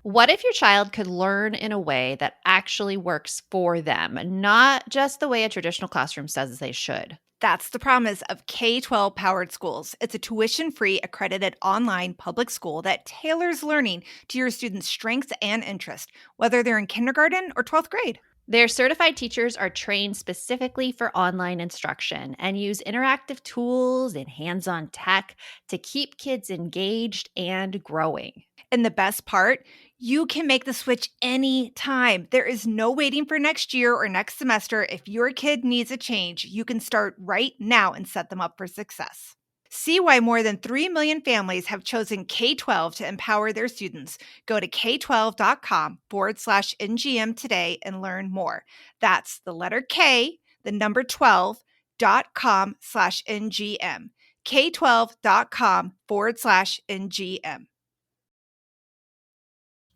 What if your child could learn in a way that actually works for them, not just the way a traditional classroom says they should? That's the promise of K-12 powered schools. It's a tuition-free, accredited online public school that tailors learning to your students' strengths and interests, whether they're in kindergarten or 12th grade. Their certified teachers are trained specifically for online instruction and use interactive tools and hands on tech to keep kids engaged and growing. And the best part, you can make the switch anytime. There is no waiting for next year or next semester. If your kid needs a change, you can start right now and set them up for success. See why more than 3 million families have chosen K-12 to empower their students. Go to k12.com/NGM today and learn more. That's the letter K, the number 12.com/NGM. k12.com/NGM.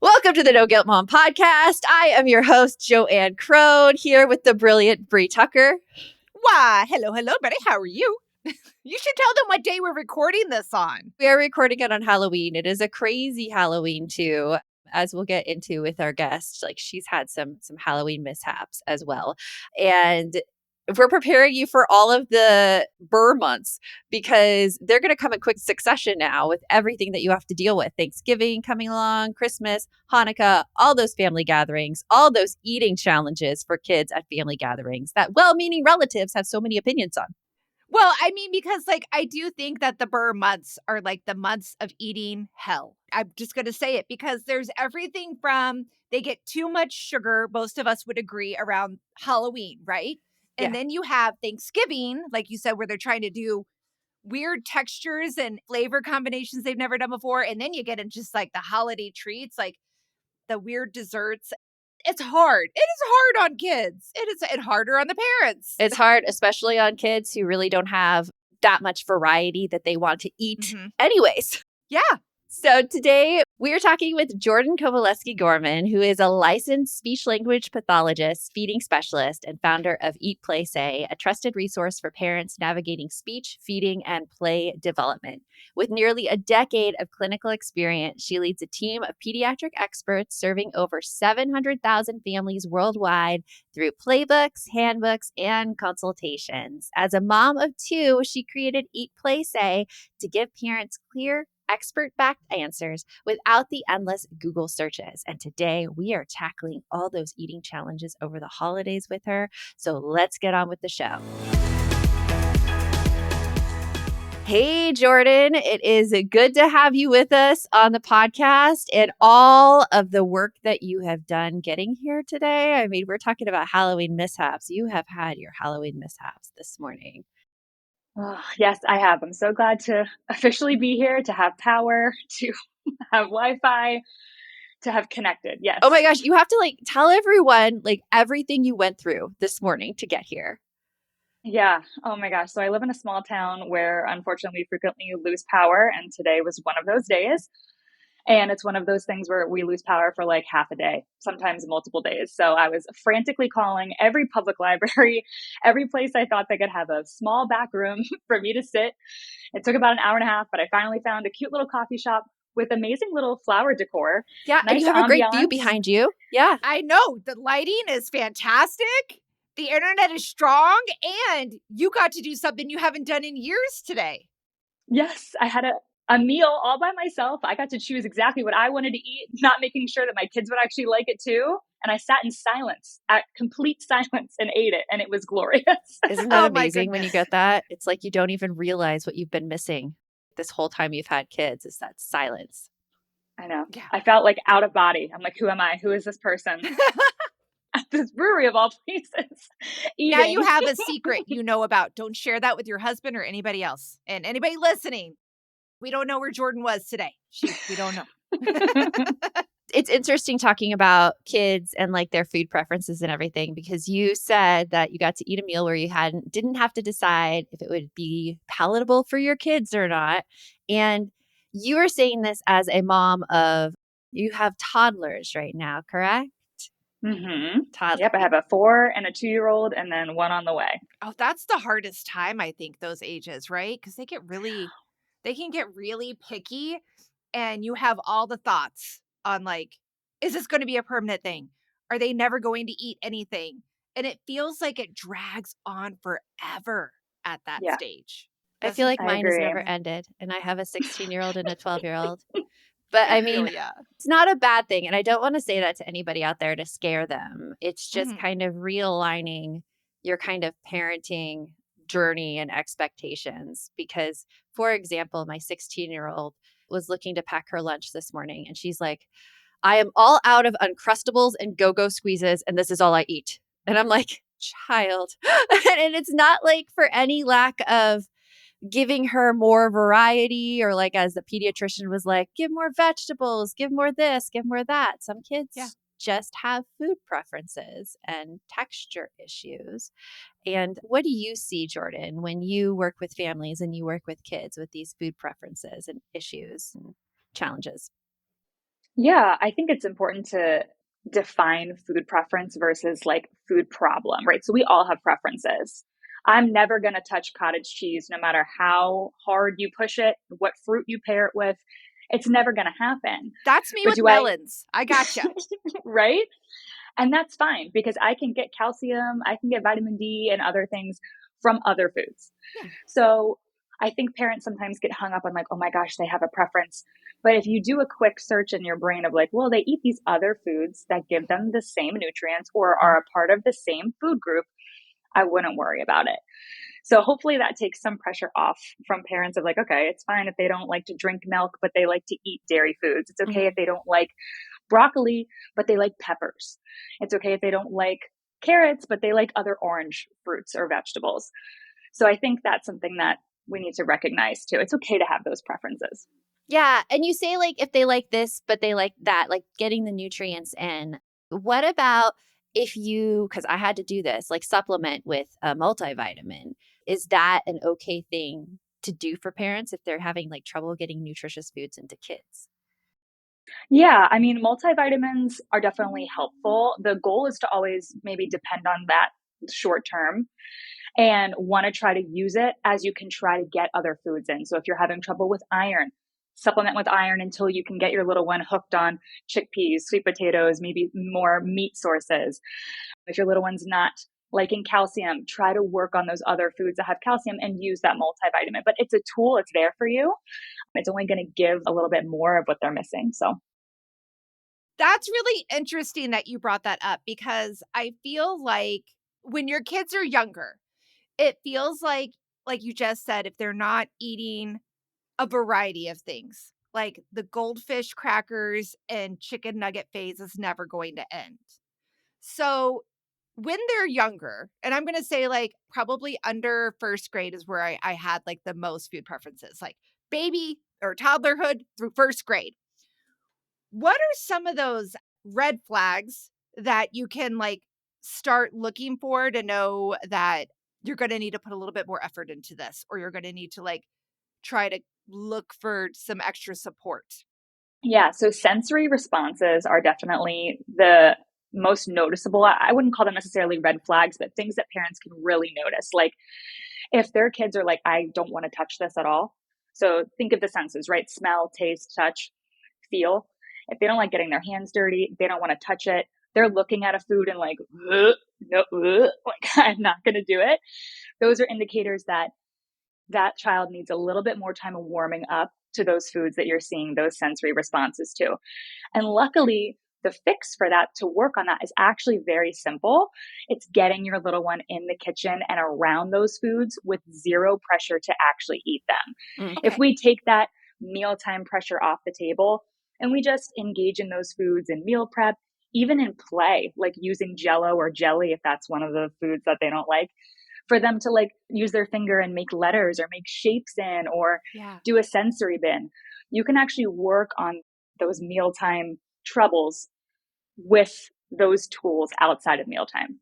Welcome to the No Guilt Mom podcast. I am your host, Joanne Crone, here with the brilliant Bree Tucker. Why, hello, buddy. How are you? You should tell them what day we're recording this on. We are recording it on Halloween. It is a crazy Halloween, too, as we'll get into with our guest. Like, she's had some Halloween mishaps as well. And we're preparing you for all of the burr months because they're going to come in quick succession now with everything that you have to deal with. Thanksgiving coming along, Christmas, Hanukkah, all those family gatherings, all those eating challenges for kids at family gatherings that well-meaning relatives have so many opinions on. Well, I mean, because I do think that the burr months are like the months of eating hell. I'm just going to say it because there's everything from they get too much sugar. Most of us would agree around Halloween, right? And Yeah. then you have Thanksgiving, like you said, where they're trying to do weird textures and flavor combinations they've never done before. And then you get into just like the holiday treats, like the weird desserts. It's hard. It is hard on kids. It is and harder on the parents. It's hard, especially on kids who really don't have that much variety that they want to eat anyways. Yeah. So today we are talking with Jordyn Koveleski Gorman, who is a licensed speech language pathologist, feeding specialist, and founder of Eat Play Say, a trusted resource for parents navigating speech, feeding, and play development. With nearly a decade of clinical experience, she leads a team of pediatric experts serving over 700,000 families worldwide through playbooks, handbooks, and consultations. As a mom of two, she created Eat Play Say to give parents clear, expert-backed answers without the endless Google searches. And today we are tackling all those eating challenges over the holidays with her. So let's get on with the show. Hey, Jordyn, it is good to have you with us on the podcast and all of the work that you have done getting here today. I mean, we're talking about Halloween mishaps. You have had your Halloween mishaps this morning. Oh, yes, I have. I'm so glad to officially be here, to have power, to have Wi-Fi, to have connected. Yes. Oh my gosh, you have to tell everyone everything you went through this morning to get here. Yeah. Oh my gosh. So I live in a small town where unfortunately we frequently lose power, and today was one of those days. And it's one of those things where we lose power for like half a day, sometimes multiple days. So I was frantically calling every public library, every place I thought they could have a small back room for me to sit. It took about an hour and a half, but I finally found a cute little coffee shop with amazing little flower decor. Yeah, and Nice you have a great view ambiance. behind you. Yeah. I know. The lighting is fantastic. The internet is strong. And you got to do something you haven't done in years today. Yes, I had a meal all by myself. I got to choose exactly what I wanted to eat, not making sure that my kids would actually like it too. And I sat in silence, at complete silence, and ate it. And it was glorious. Isn't that amazing when you get that? It's like you don't even realize what you've been missing this whole time you've had kids is that silence. I know. Yeah. I felt like out of body. I'm like, who am I? Who is this person? At this brewery of all places. Eating. Now you have a secret you know about. Don't share that with your husband or anybody else. And anybody listening, we don't know where Jordyn was today. We don't know. It's interesting talking about kids and their food preferences and everything, because you said that you got to eat a meal where you didn't have to decide if it would be palatable for your kids or not. And you are saying this as a mom you have toddlers right now, correct? Mm-hmm. Toddler. Yep, I have a 4 and a 2-year-old and then one on the way. Oh, that's the hardest time, I think, those ages, right? Because they can get really picky, and you have all the thoughts on Is this going to be a permanent thing? Are they never going to eat anything? And it feels like it drags on forever at that Yeah, stage, I feel doesn't like it? I mine has agree. never ended, and I have a 16-year-old and a 12-year-old. But I I feel mean, ya. it's not a bad thing, and I don't wanna say that to anybody out there to scare them. It's just Mhm. kind of realigning your kind of parenting journey and expectations because, for example, my 16-year-old was looking to pack her lunch this morning, and she's like, "I am all out of Uncrustables and Go-Go Squeezes, and this is all I eat." And I'm like, "Child." And it's not, like, for any lack of giving her more variety or like as the pediatrician was like, give more vegetables, give more this, give more that. Some Yeah. kids just have food preferences and texture issues. And what do you see, Jordyn, when you work with families and you work with kids with these food preferences and issues and challenges? Yeah, I think it's important to define food preference versus like food problem, right? So we all have preferences. I'm never going to touch cottage cheese no matter how hard you push it, what fruit you pair it with. It's never going to happen. That's me But with do I, melons. I gotcha. right? And that's fine because I can get calcium, I can get vitamin D and other things from other foods. Yeah. So I think parents sometimes get hung up on like, oh my gosh, they have a preference. But if you do a quick search in your brain of like, well, they eat these other foods that give them the same nutrients or are a part of the same food group, I wouldn't worry about it. So hopefully that takes some pressure off from parents of like, okay, it's fine if they don't like to drink milk, but they like to eat dairy foods. It's okay if Mhm. they don't like broccoli, but they like peppers. It's okay if they don't like carrots, but they like other orange fruits or vegetables. So I think that's something that we need to recognize too. It's okay to have those preferences. Yeah, and you say, like, if they like this, but they like that, like, getting the nutrients in. What about if you, because I had to do this, like, supplement with a multivitamin. Is that an okay thing to do for parents if they're having, like, trouble getting nutritious foods into kids? Yeah, I mean, multivitamins are definitely helpful. The goal is to always maybe depend on that short term and want to try to use it as you can try to get other foods in. So if you're having trouble with iron, supplement with iron until you can get your little one hooked on chickpeas, sweet potatoes, maybe more meat sources. If your little one's not liking calcium, try to work on those other foods that have calcium and use that multivitamin. But it's a tool, it's there for you. It's only going to give a little bit more of what they're missing. So, That's really interesting that you brought that up because I feel like when your kids are younger, it feels like you just said, if they're not eating a variety of things, like the goldfish crackers and chicken nugget phase is never going to end. So when they're younger, and I'm going to say like probably under first grade is where I had like the most food preferences, like baby or toddlerhood through first grade. What are some of those red flags that you can like start looking for to know that you're going to need to put a little bit more effort into this, or you're going to need to like try to look for some extra support? yeah, so sensory responses are definitely the most noticeable. I wouldn't call them necessarily red flags, but things that parents can really notice. Like if their kids are like, I don't want to touch this at all. So think of the senses, right? Smell, taste, touch, feel. If they don't like getting their hands dirty, they don't want to touch it. They're looking at a food and like, no, like I'm not going to do it. Those are indicators that that child needs a little bit more time of warming up to those foods that you're seeing those sensory responses to. And luckily, the fix for that to work on that is actually very simple. It's getting your little one in the kitchen and around those foods with zero pressure to actually eat them. Mm. If Okay. we take that mealtime pressure off the table and we just engage in those foods in meal prep, even in play, like using jello or jelly, if that's one of the foods that they don't like, for them to like use their finger and make letters or make shapes in or Yeah. do a sensory bin. You can actually work on those mealtime troubles with those tools outside of mealtime.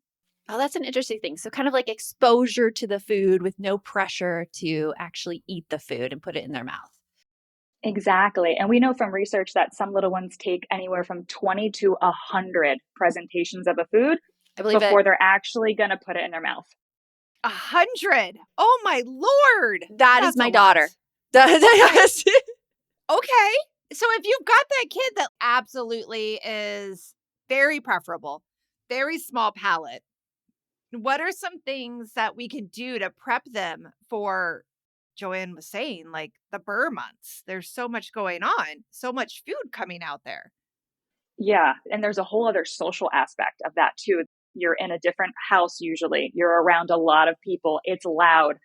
Oh, that's an interesting thing. So kind of like exposure to the food with no pressure to actually eat the food and put it in their mouth. Exactly. And we know from research that some little ones take anywhere from 20 to 100 presentations of a food I believe it. before they're actually going to put it in their mouth. 100. Oh my Lord. That is That's a my lot. daughter. Okay. Okay. So if you've got that kid that absolutely is very preferable, very small palate, what are some things that we can do to prep them for, Joanne was saying, like the burr months? There's so much going on, so much food coming out there. Yeah, and there's a whole other social aspect of that too. You're in a different house usually. You're around a lot of people. It's loud.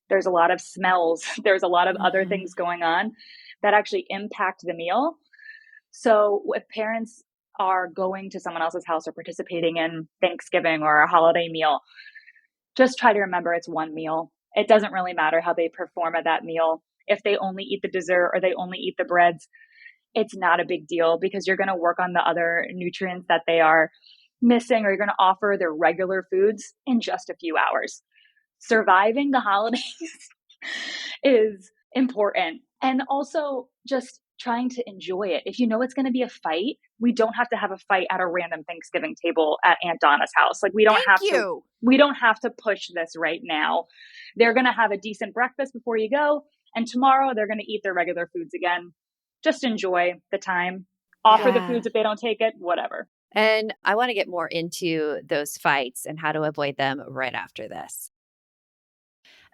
There's a lot of smells. There's a lot of other Mhm. things going on that actually impact the meal. So if parents are going to someone else's house or participating in Thanksgiving or a holiday meal, just try to remember it's one meal. It doesn't really matter how they perform at that meal. If they only eat the dessert or they only eat the breads, it's not a big deal because you're going to work on the other nutrients that they are missing, or you're going to offer their regular foods in just a few hours. Surviving the holidays is important. And also just trying to enjoy it. If you know it's going to be a fight, we don't have to have a fight at a random Thanksgiving table at Aunt Donna's house. Like Thank you. we don't have to push this right now. They're going to have a decent breakfast before you go, and tomorrow they're going to eat their regular foods again. Just enjoy the time. Offer the Yeah. foods if they don't take it, whatever. And I want to get more into those fights and how to avoid them right after this.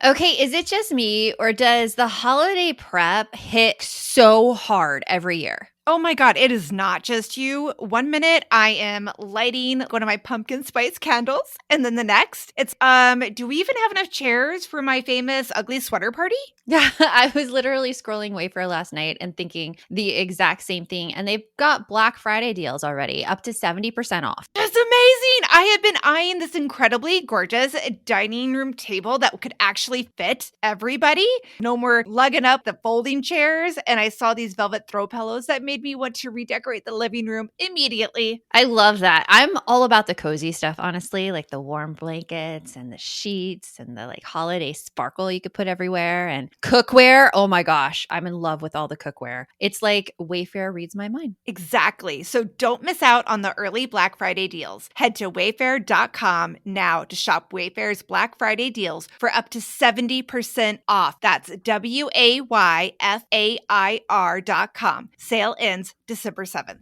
Okay, is it just me or does the holiday prep hit so hard every year? Oh my God, it is not just you. One minute I am lighting one of my pumpkin spice candles, and then the next it's do we even have enough chairs for my famous ugly sweater party? Yeah, I was literally scrolling Wayfair last night and thinking the exact same thing. And they've got Black Friday deals already, up to 70% off. That's amazing. I have been eyeing this incredibly gorgeous dining room table that could actually fit everybody. No more lugging up the folding chairs. And I saw these velvet throw pillows that made me want to redecorate the living room immediately. I love that. I'm all about the cozy stuff, honestly, like the warm blankets and the sheets and the like holiday sparkle you could put everywhere and cookware. Oh my gosh, I'm in love with all the cookware. It's like Wayfair reads my mind. Exactly. So don't miss out on the early Black Friday deals. Head to wayfair.com now to shop Wayfair's Black Friday deals for up to 70% off. That's WAYFAIR.com. Sale ends December 7th.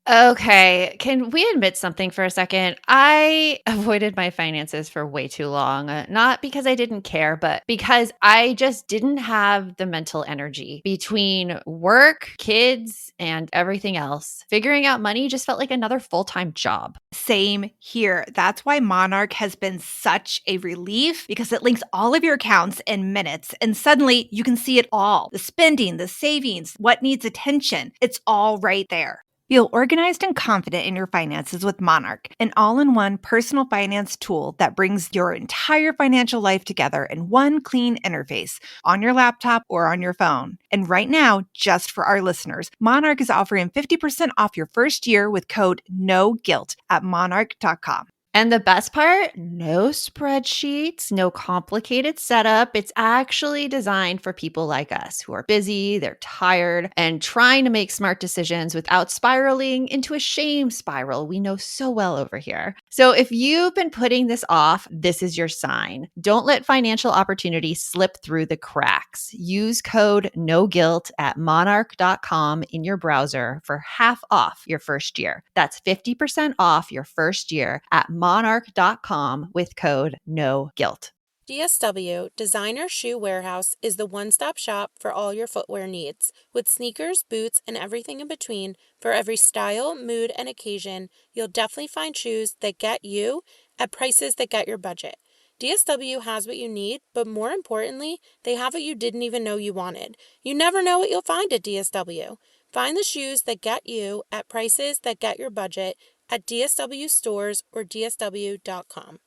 Okay, can we admit something for a second? I avoided my finances for way too long. Not because I didn't care, but because I just didn't have the mental energy between work, kids, and everything else. Figuring out money just felt like another full time job. Same here. That's why Monarch has been such a relief because it links all of your accounts in minutes and suddenly you can see it all. The spending, the savings, what needs attention. It's all right there. Feel organized and confident in your finances with Monarch, an all-in-one personal finance tool that brings your entire financial life together in one clean interface on your laptop or on your phone. And right now, just for our listeners, Monarch is offering 50% off your first year with code NOGUILT at monarch.com. And the best part, no spreadsheets, no complicated setup. It's actually designed for people like us who are busy, they're tired, and trying to make smart decisions without spiraling into a shame spiral we know so well over here. So if you've been putting this off, this is your sign. Don't let financial opportunity slip through the cracks. Use code NOGUILT at monarch.com in your browser for half off your first year. That's 50% off your first year at monarch.com with code NOGUILT. DSW, Designer Shoe Warehouse, is the one-stop shop for all your footwear needs. With sneakers, boots, and everything in between, for every style, mood, and occasion, you'll definitely find shoes that get you at prices that get your budget. DSW has what you need, but more importantly, they have what you didn't even know you wanted. You never know what you'll find at DSW. Find the shoes that get you at prices that get your budget at DSW stores or DSW.com.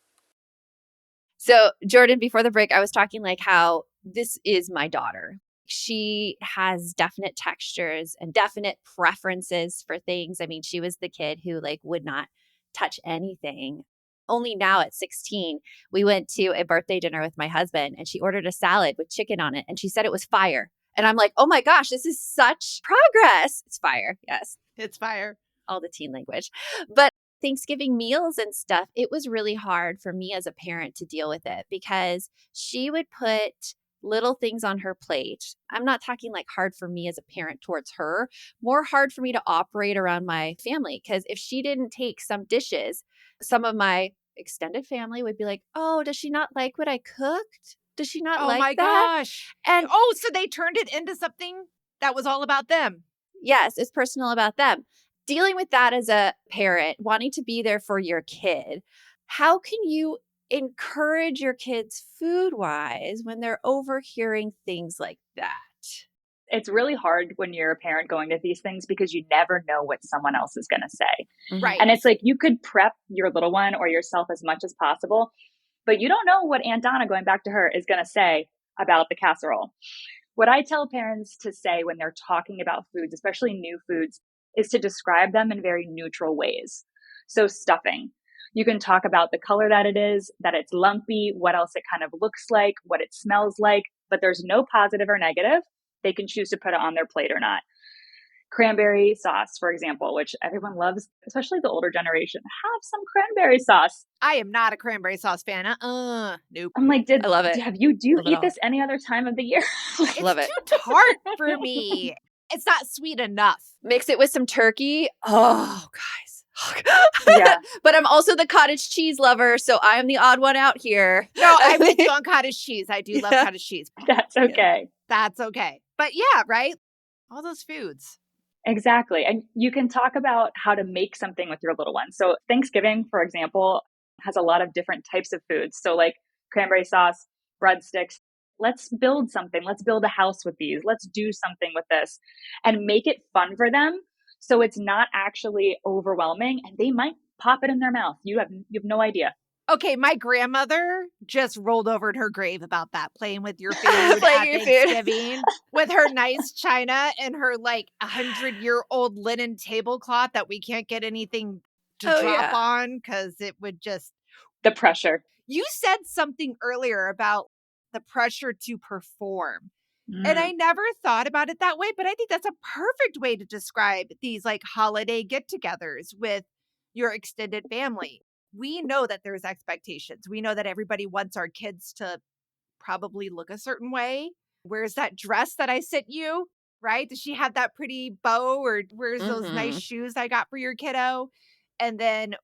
So, Jordyn, before the break, I was talking like how this is my daughter. She has definite textures and definite preferences for things. I mean, she was the kid who like would not touch anything. Only now at 16, we went to a birthday dinner with my husband and she ordered a salad with chicken on it and she said it was fire. And I'm like, oh my gosh, this is such progress. It's fire. Yes. It's fire. All the teen language. But Thanksgiving meals and stuff, it was really hard for me as a parent to deal with it because she would put little things on her plate. I'm not talking like hard for me as a parent towards her, more hard for me to operate around my family. Because if she didn't take some dishes, some of my extended family would be like, oh, does she not like what I cooked? Does she not Oh like my that? gosh. And Oh, so they turned it into something that was all about them. yes, it's personal about them. Dealing with that as a parent, wanting to be there for your kid, how can you encourage your kids food wise when they're overhearing things like that? It's really hard when you're a parent going to these things because you never know what someone else is going to say. Mhm. Right. And it's like you could prep your little one or yourself as much as possible, but you don't know what Aunt Donna, going back to her, is going to say about the casserole. What I tell parents to say when they're talking about foods, especially new foods, is to describe them in very neutral ways. So stuffing, you can talk about the color that it is, that it's lumpy, what else it kind of looks like, what it smells like, but there's no positive or negative. They can choose to put it on their plate or not. Cranberry sauce, for example, which everyone loves, especially the older generation. Have some cranberry sauce. I am not a cranberry sauce fan. Nope. I'm like, I love it. do you Love it eat all. this any other time of the year? It's Love it. too tart for me. It's not sweet enough. Mix it with some turkey. Oh, guys. Yeah. But I'm also the cottage cheese lover, so I'm the odd one out here. No, I'm with you on cottage cheese. I do love Yeah. cottage cheese. That's okay. That's okay. But yeah, right? All those foods. Exactly. And you can talk about how to make something with your little one. So Thanksgiving, for example, has a lot of different types of foods. So like cranberry sauce, breadsticks. Let's build something. Let's build a house with these. Let's do something with this and make it fun for them. So it's not actually overwhelming and they might pop it in their mouth. You have no idea. Okay, my grandmother just rolled over in her grave about that, playing with your food Playing at your food. Thanksgiving with her nice china and her like 100-year-old linen tablecloth that we can't get anything to Oh, drop yeah. on because it would just. The pressure. You said something earlier about the pressure to perform. And I never thought about it that way, but I think that's a perfect way to describe these like holiday get-togethers with your extended family. We know that there's expectations. We know that everybody wants our kids to probably look a certain way. Where's that dress that I sent you? Right? Does she have that pretty bow, or where's those nice Mhm. shoes I got for your kiddo? And then,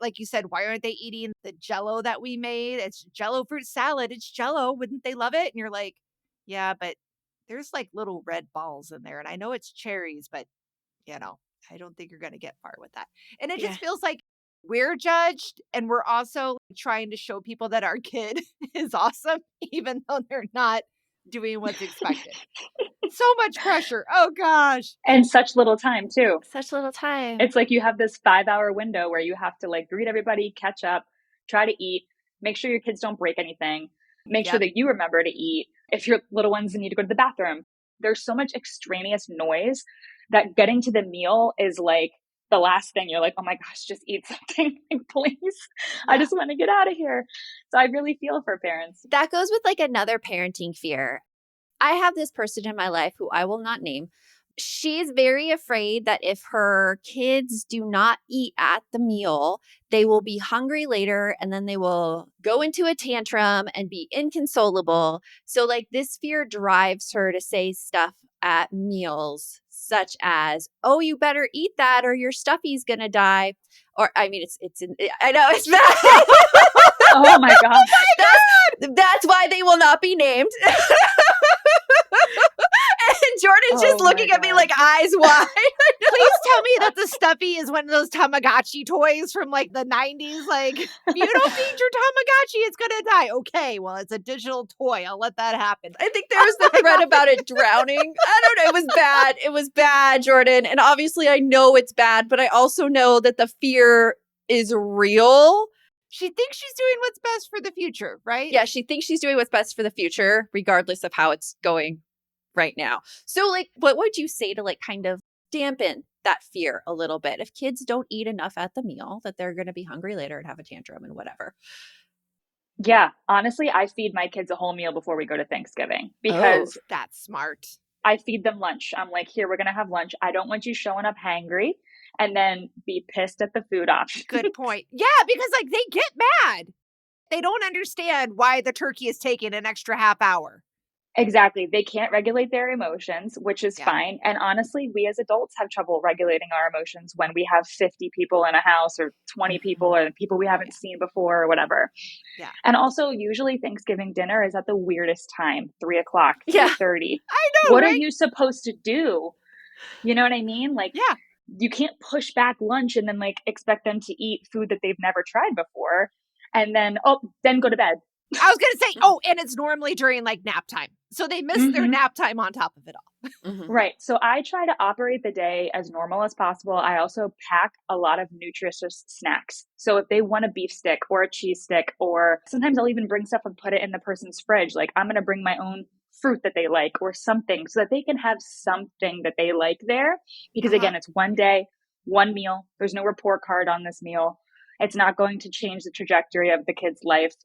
like you said, why aren't they eating the Jello that we made? It's Jello fruit salad. It's Jello. Wouldn't they love it? And you're like, yeah, but there's like little red balls in there. And I know it's cherries, but I don't think you're going to get far with that. And it Yeah. just feels like we're judged and we're also trying to show people that our kid is awesome, even though they're not doing what's expected. So much pressure. Oh gosh. And such little time too. Such little time. It's like you have this 5-hour window where you have to like greet everybody, catch up, try to eat, make sure your kids don't break anything, make sure Yep. that you remember to eat. If your little ones need to go to the bathroom, there's so much extraneous noise that getting to the meal is like the last thing. You're like, oh my gosh, just eat something, like, please. I Yeah. just want to get out of here. So I really feel for parents. That goes with like another parenting fear. I have this person in my life who I will not name. She's very afraid that if her kids do not eat at the meal, they will be hungry later and then they will go into a tantrum and be inconsolable. So, like, this fear drives her to say stuff at meals, such as, oh, you better eat that or your stuffy's going to die. Or, I mean, I know it's bad. Oh my gosh. That's why they will not be named. And Jordan's just Oh my looking at me God. like eyes wide. Please tell me that the stuffy is one of those Tamagotchi toys from like the 90s. Like, if you don't feed your Tamagotchi, it's going to die. Okay, well, it's a digital toy. I'll let that happen. I think there was the thread about it drowning. I don't know. It was bad. It was bad, Jordan. And obviously I know it's bad, but I also know that the fear is real. She thinks she's doing what's best for the future, right? Yeah, she thinks she's doing what's best for the future, regardless of how it's going right now. So, like, what would you say to like kind of dampen that fear a little bit? If kids don't eat enough at the meal, that they're going to be hungry later and have a tantrum and whatever. Yeah, honestly, I feed my kids a whole meal before we go to Thanksgiving because That's smart. I feed them lunch. I'm like, here, we're going to have lunch. I don't want you showing up hangry and then be pissed at the food option. Good point. Yeah, because like they get mad. They don't understand why the turkey is taking an extra half hour. Exactly. They can't regulate their emotions, which is Yeah. fine. And honestly, we as adults have trouble regulating our emotions when we have 50 people in a house or 20 people or people we haven't seen before or whatever. Yeah. And also, usually Thanksgiving dinner is at the weirdest time, 3:00, Yeah. 3:30. I know, What are right? you supposed to do? You know what I mean? Like, Yeah. you can't push back lunch and then like expect them to eat food that they've never tried before and then, then go to bed. I was going to say, and it's normally during like nap time. So they miss their nap time on top of it all. Right. So I try to operate the day as normal as possible. I also pack a lot of nutritious snacks. So if they want a beef stick or a cheese stick, or sometimes I'll even bring stuff and put it in the person's fridge. Like I'm going to bring my own fruit that they like or something so that they can have something that they like there. Because again, it's one day, one meal. There's no report card on this meal. It's not going to change the trajectory of the kid's life.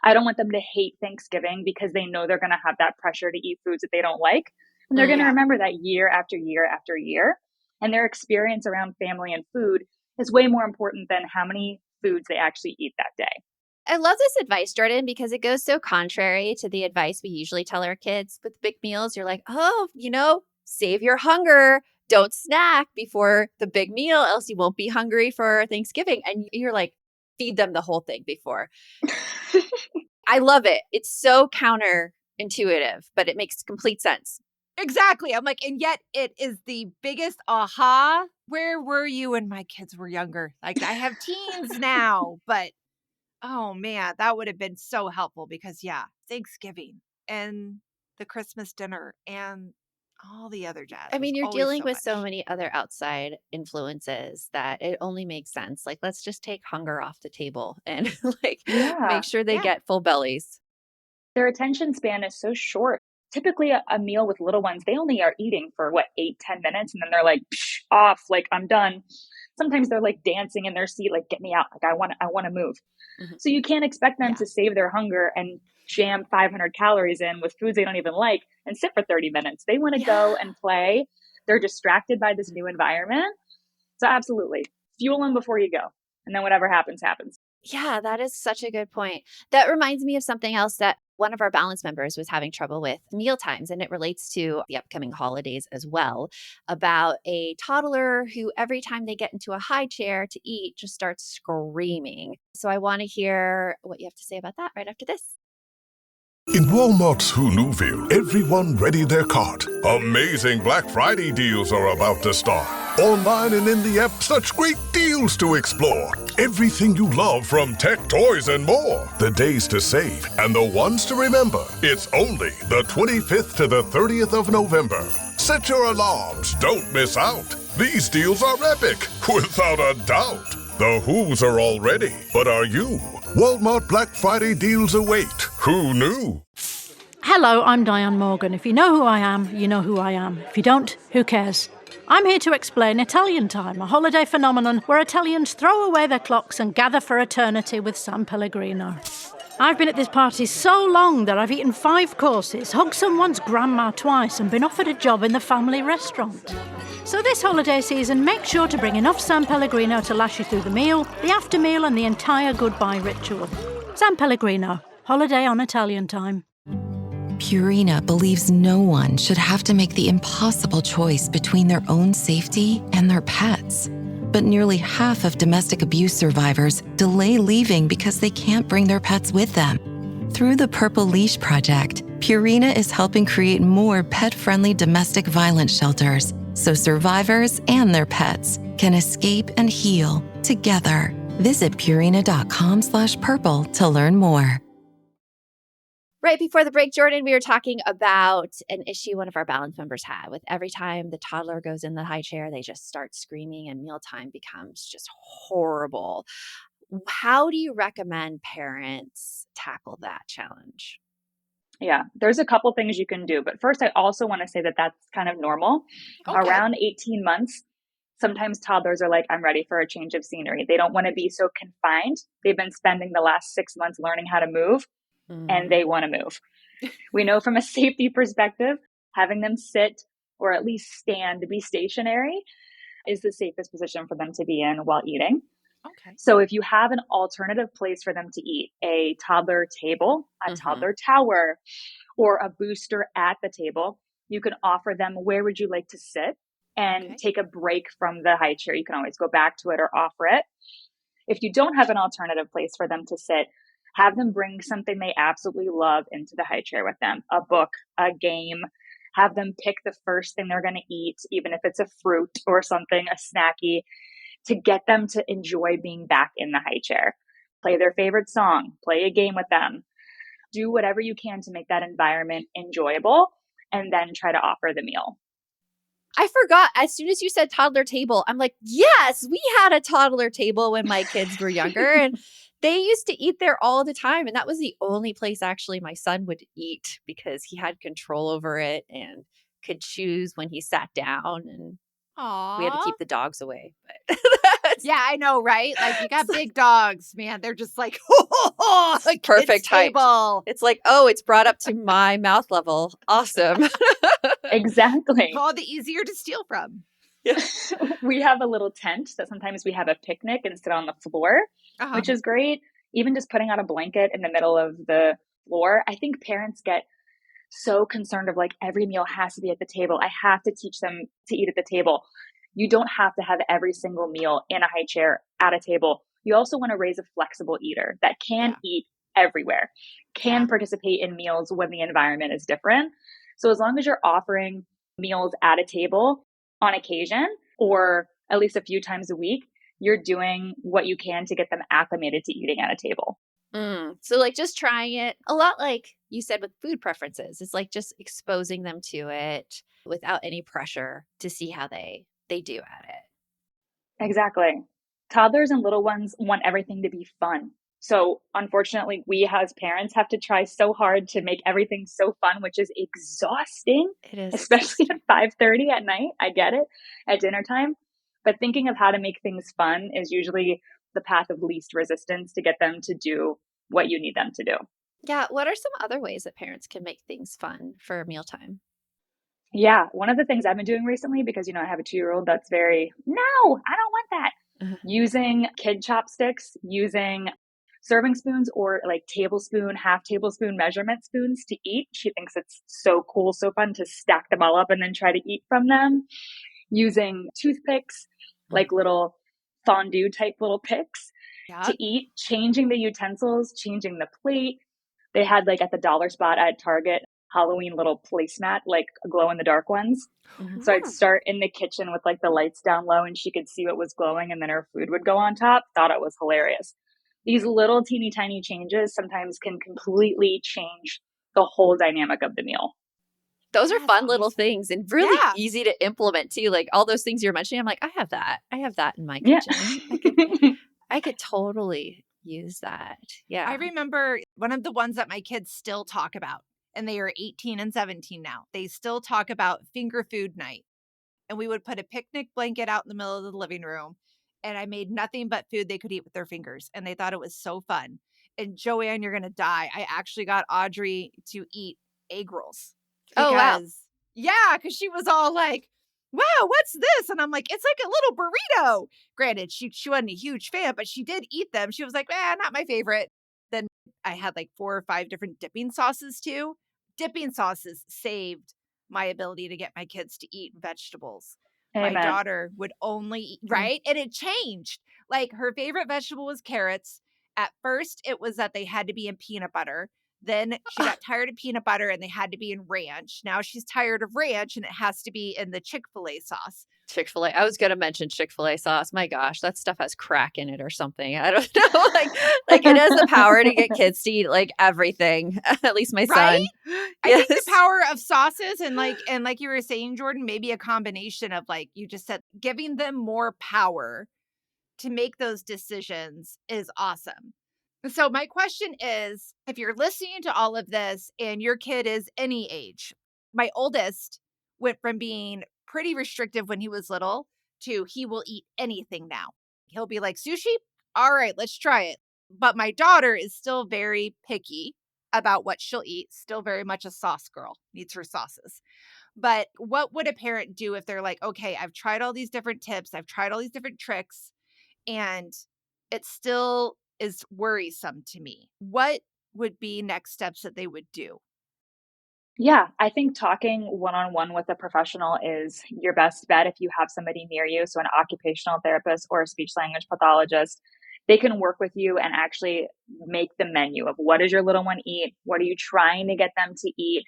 I don't want them to hate Thanksgiving because they know they're going to have that pressure to eat foods that they don't like. And they're going to remember that year after year after year. And their experience around family and food is way more important than how many foods they actually eat that day. I love this advice, Jordyn, because it goes so contrary to the advice we usually tell our kids with big meals. You're like, save your hunger. Don't snack before the big meal, else you won't be hungry for Thanksgiving. And you're like, feed them the whole thing before. I love it. It's so counterintuitive, but it makes complete sense. Exactly. I'm like, and yet it is the biggest aha. Where were you when my kids were younger? Like I have teens now, but oh man, that would have been so helpful because Thanksgiving and the Christmas dinner and all the other jazz. I mean, you're always dealing so with much. so many other outside influences that it only makes sense. Like, let's just take hunger off the table and make sure they get full bellies. Their attention span is so short. Typically a meal with little ones, they only are eating for 8-10 minutes. And then they're like, off, like I'm done. Sometimes they're like dancing in their seat, like get me out. Like I want to move. So you can't expect them to save their hunger and jam 500 calories in with foods they don't even like and sit for 30 minutes. They want to go and play. They're distracted by this new environment. So absolutely fuel them before you go. And then whatever happens, happens. Yeah, that is such a good point. That reminds me of something else that one of our balance members was having trouble with meal times, and it relates to the upcoming holidays as well, about a toddler who every time they get into a high chair to eat just starts screaming. So I want to hear what you have to say about that right after this. In Walmart's Hoonuville, everyone ready their cart. Amazing Black Friday deals are about to start. Online and in the app, such great deals to explore. Everything you love from tech, toys, and more. The days to save and the ones to remember. It's only the 25th to the 30th of November. Set your alarms. Don't miss out. These deals are epic, without a doubt. The Who's are all ready, but are you? Walmart Black Friday deals await. Who knew? Hello, I'm Diane Morgan. If you know who I am, you know who I am. If you don't, who cares? I'm here to explain Italian Time, a holiday phenomenon where Italians throw away their clocks and gather for eternity with San Pellegrino. I've been at this party so long that I've eaten 5 courses, hugged someone's grandma twice, and been offered a job in the family restaurant. So this holiday season, make sure to bring enough San Pellegrino to last you through the meal, the after meal, and the entire goodbye ritual. San Pellegrino, holiday on Italian Time. Purina believes no one should have to make the impossible choice between their own safety and their pets. But nearly half of domestic abuse survivors delay leaving because they can't bring their pets with them. Through the Purple Leash Project, Purina is helping create more pet-friendly domestic violence shelters so survivors and their pets can escape and heal together. Visit Purina.com/purple to learn more. Right before the break, Jordyn, we were talking about an issue one of our balance members had with every time the toddler goes in the high chair, they just start screaming and mealtime becomes just horrible. How do you recommend parents tackle that challenge? Yeah, there's a couple things you can do. But first, I also want to say that that's kind of normal. Okay. Around 18 months, sometimes toddlers are like, I'm ready for a change of scenery. They don't want to be so confined. They've been spending the last 6 months learning how to move. And they want to move. We know from a safety perspective, having them sit or at least stand, be stationary, is the safest position for them to be in while eating. Okay. So if you have an alternative place for them to eat, a toddler table, a toddler tower, or a booster at the table, you can offer them, where would you like to sit? And take a break from the high chair. You can always go back to it or offer it. If you don't have an alternative place for them to sit, have them bring something they absolutely love into the high chair with them, a book, a game. Have them pick the first thing they're going to eat, even if it's a fruit or something, a snacky, to get them to enjoy being back in the high chair. Play their favorite song, play a game with them. Do whatever you can to make that environment enjoyable, and then try to offer the meal. I forgot, as soon as you said toddler table, I'm like, yes, we had a toddler table when my kids were younger, and they used to eat there all the time. And that was the only place actually my son would eat because he had control over it and could choose when he sat down. And we had to Aw. keep the dogs away. But Yeah, I know, right? Like, you got big dogs, man. They're just like, a kid's perfect height. table. It's like, oh, it's brought up to my mouth level. Awesome. Exactly. All the easier to steal from. We have a little tent that sometimes we have a picnic and sit on the floor, which is great. Even just putting out a blanket in the middle of the floor. I think parents get so concerned of like, every meal has to be at the table. I have to teach them to eat at the table. You don't have to have every single meal in a high chair at a table. You also want to raise a flexible eater that can eat everywhere, can participate in meals when the environment is different. So as long as you're offering meals at a table on occasion, or at least a few times a week, you're doing what you can to get them acclimated to eating at a table. So like just trying it, a lot like you said with food preferences. It's like just exposing them to it without any pressure to see how they do at it. Exactly. Toddlers and little ones want everything to be fun. So unfortunately, we as parents have to try so hard to make everything so fun, which is exhausting. It is Especially exhausting. at 5:30 at night. I get it, at dinner time. But thinking of how to make things fun is usually the path of least resistance to get them to do what you need them to do. Yeah. What are some other ways that parents can make things fun for mealtime? Yeah, one of the things I've been doing recently, because, I have a 2-year-old that's very, no, I don't want that. Using kid chopsticks, using serving spoons or like tablespoon, half tablespoon measurement spoons to eat. She thinks it's so cool, so fun to stack them all up and then try to eat from them. Using toothpicks, like little fondue type little picks to eat, changing the utensils, changing the plate. They had like at the dollar spot at Target, Halloween little placemat, like glow in the dark ones. So I'd start in the kitchen with like the lights down low and she could see what was glowing and then her food would go on top. Thought it was hilarious. These little teeny tiny changes sometimes can completely change the whole dynamic of the meal. Those are fun little things and really Yeah. easy to implement too. Like all those things you're mentioning, I'm like, I have that. I have that in my kitchen. I could totally use that. Yeah. I remember one of the ones that my kids still talk about, and they are 18 and 17 now. They still talk about finger food night. And we would put a picnic blanket out in the middle of the living room, and I made nothing but food they could eat with their fingers. And they thought it was so fun. And Joanne, you're going to die. I actually got Audrey to eat egg rolls. Oh, wow. Because she was all like, wow, what's this? And I'm like, it's like a little burrito. Granted, she wasn't a huge fan, but she did eat them. She was like, not my favorite. Then I had like 4 or 5 different dipping sauces too. Dipping sauces saved my ability to get my kids to eat vegetables. Amen. My daughter would only eat, right? And it changed. Like her favorite vegetable was carrots. At first, it was that they had to be in peanut butter. Then she got tired of peanut butter and they had to be in ranch. Now she's tired of ranch and it has to be in the Chick-fil-A sauce. Chick-fil-A. I was going to mention Chick-fil-A sauce. My gosh, that stuff has crack in it or something. I don't know. like it has the power to get kids to eat like everything. At least my son. I think the power of sauces and like you were saying, Jordyn, maybe a combination of like you just said, giving them more power to make those decisions is awesome. So my question is, if you're listening to all of this and your kid is any age, my oldest went from being pretty restrictive when he was little to he will eat anything now. He'll be like, sushi? All right, let's try it. But my daughter is still very picky about what she'll eat, still very much a sauce girl, needs her sauces. But what would a parent do if they're like, okay, I've tried all these different tips, I've tried all these different tricks, and it still is worrisome to me? What would be next steps that they would do? Yeah, I think talking one-on-one with a professional is your best bet if you have somebody near you. So an occupational therapist or a speech language pathologist, they can work with you and actually make the menu of what does your little one eat? What are you trying to get them to eat?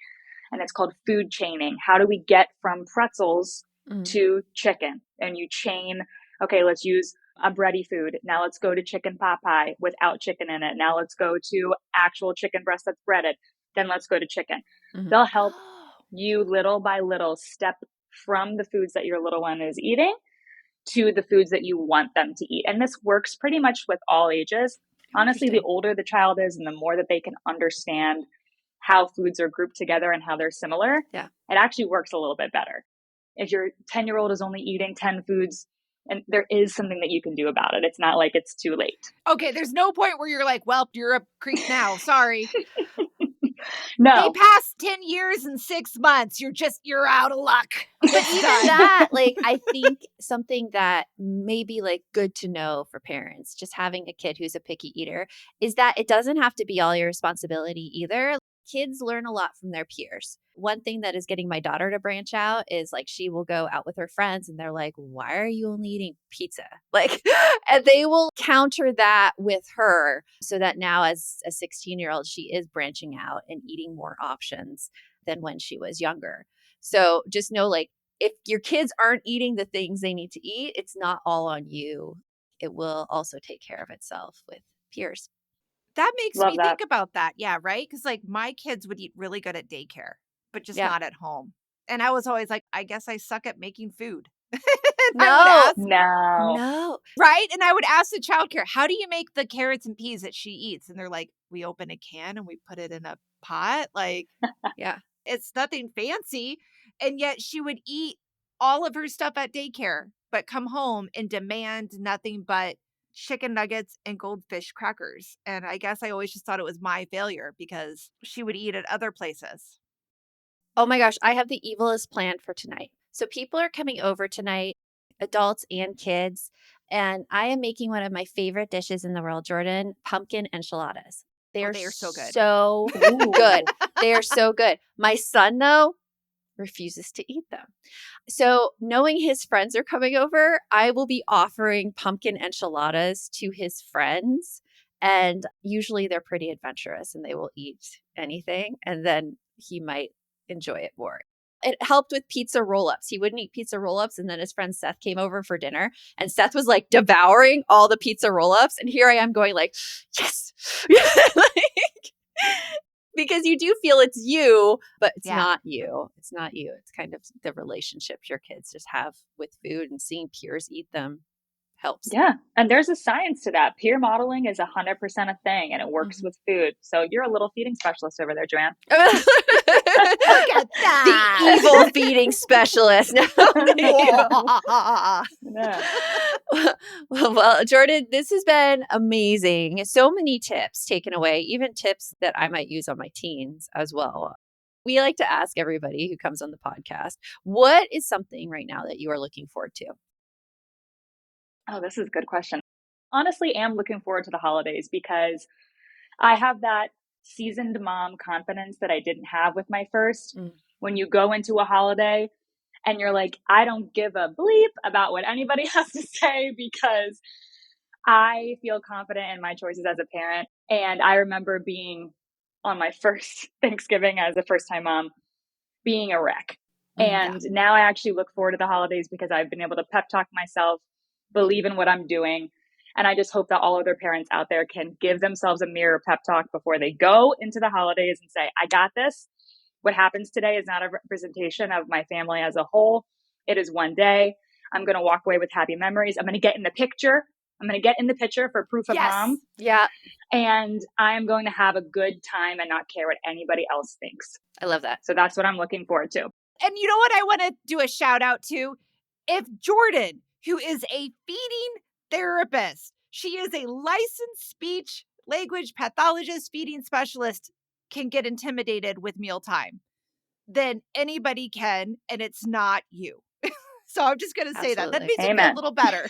And it's called food chaining. How do we get from pretzels Mm. to chicken? And you chain, okay, let's use a bready food. Now let's go to chicken pot pie without chicken in it. Now let's go to actual chicken breast that's breaded. Then let's go to chicken. Mhm. They'll help you little by little step from the foods that your little one is eating to the foods that you want them to eat. And this works pretty much with all ages. Honestly, the Interesting. older the child is and the more that they can understand how foods are grouped together and how they're similar, Yeah. it actually works a little bit better. If your 10-year-old is only eating 10 foods, and there is something that you can do about it. It's not like it's too late. Okay, there's no point where you're like, well, you're a creep now. Sorry. They No, passed 10 years and 6 months. You're out of luck. But even that, like, I think something that may be like good to know for parents, just having a kid who's a picky eater, is that it doesn't have to be all your responsibility either. Kids learn a lot from their peers. One thing that is getting my daughter to branch out is like she will go out with her friends and they're like, why are you only eating pizza? Like, and they will counter that with her so that now, as a 16-year-old, she is branching out and eating more options than when she was younger. So just know, like, if your kids aren't eating the things they need to eat, it's not all on you. It will also take care of itself with peers. That makes love me that. think about that. Yeah, right? Because like my kids would eat really good at daycare, but just Yeah. not at home. And I was always like, I guess I suck at making food. And I would No, ask, No. no. right? And I would ask the childcare, how do you make the carrots and peas that she eats? And they're like, we open a can and we put it in a pot. Like, Yeah. it's nothing fancy. And yet she would eat all of her stuff at daycare, but come home and demand nothing but chicken nuggets and goldfish crackers. And I guess I always just thought it was my failure because she would eat at other places. Oh my gosh, I have the evilest plan for tonight. So people are coming over tonight, adults and kids, and I am making one of my favorite dishes in the world, Jordyn, pumpkin enchiladas. They Oh, are they are so good. so Ooh. good. They are so good. My son, though, refuses to eat them. So, knowing his friends are coming over, I will be offering pumpkin enchiladas to his friends. And usually they're pretty adventurous and they will eat anything. And then he might enjoy it more. It helped with pizza roll ups. He wouldn't eat pizza roll ups. And then his friend Seth came over for dinner and Seth was like devouring all the pizza roll ups. And here I am going, like, yes. Like, because you do feel it's you, but it's Yeah. not you. It's not you. It's kind of the relationship your kids just have with food, and seeing peers eat them helps. Yeah. And there's a science to that. Peer modeling is 100% a thing and it works Mhm. with food. So you're a little feeding specialist over there, Joanne. Look at The that. evil feeding specialist. No, Yeah. well, Jordyn, this has been amazing. So many tips taken away, even tips that I might use on my teens as well. We like to ask everybody who comes on the podcast, what is something right now that you are looking forward to? Oh, this is a good question. Honestly, am looking forward to the holidays because I have that seasoned mom confidence that I didn't have with my first. Mm. When you go into a holiday and you're like, I don't give a bleep about what anybody has to say because I feel confident in my choices as a parent. And I remember being on my first Thanksgiving as a first time mom, being a wreck. And now I actually look forward to the holidays because I've been able to pep talk myself, believe in what I'm doing. And I just hope that all other parents out there can give themselves a mirror pep talk before they go into the holidays and say, I got this. What happens today is not a representation of my family as a whole. It is one day. I'm going to walk away with happy memories. I'm going to get in the picture. I'm going to get in the picture for proof of mom. Yeah. And I am going to have a good time and not care what anybody else thinks. I love that. So that's what I'm looking forward to. And you know what I want to do a shout out to? If Jordyn, who is a feeding therapist, she is a licensed speech language pathologist, feeding specialist, can get intimidated with mealtime, then anybody can, and it's not you. So I'm just going to say that. That Absolutely. makes me feel a little better.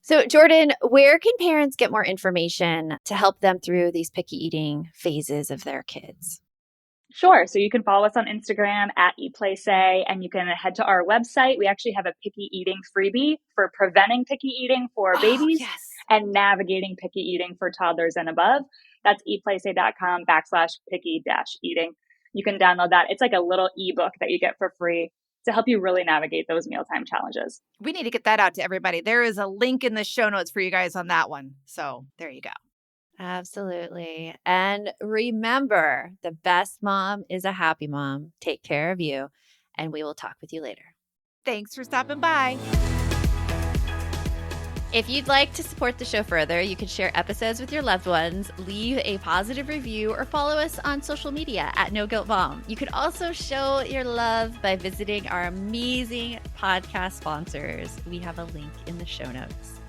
So, Jordyn, where can parents get more information to help them through these picky eating phases of their kids? Sure. So you can follow us on Instagram at @EatPlaySay, and you can head to our website. We actually have a picky eating freebie for preventing picky eating for Oh, babies yes. and navigating picky eating for toddlers and above. That's eatplaysay.com/picky-eating. You can download that. It's like a little ebook that you get for free to help you really navigate those mealtime challenges. We need to get that out to everybody. There is a link in the show notes for you guys on that one. So there you go. Absolutely. And remember, the best mom is a happy mom. Take care of you, and we will talk with you later. Thanks for stopping by. If you'd like to support the show further, you can share episodes with your loved ones, leave a positive review, or follow us on social media at No Guilt Mom. You can also show your love by visiting our amazing podcast sponsors. We have a link in the show notes.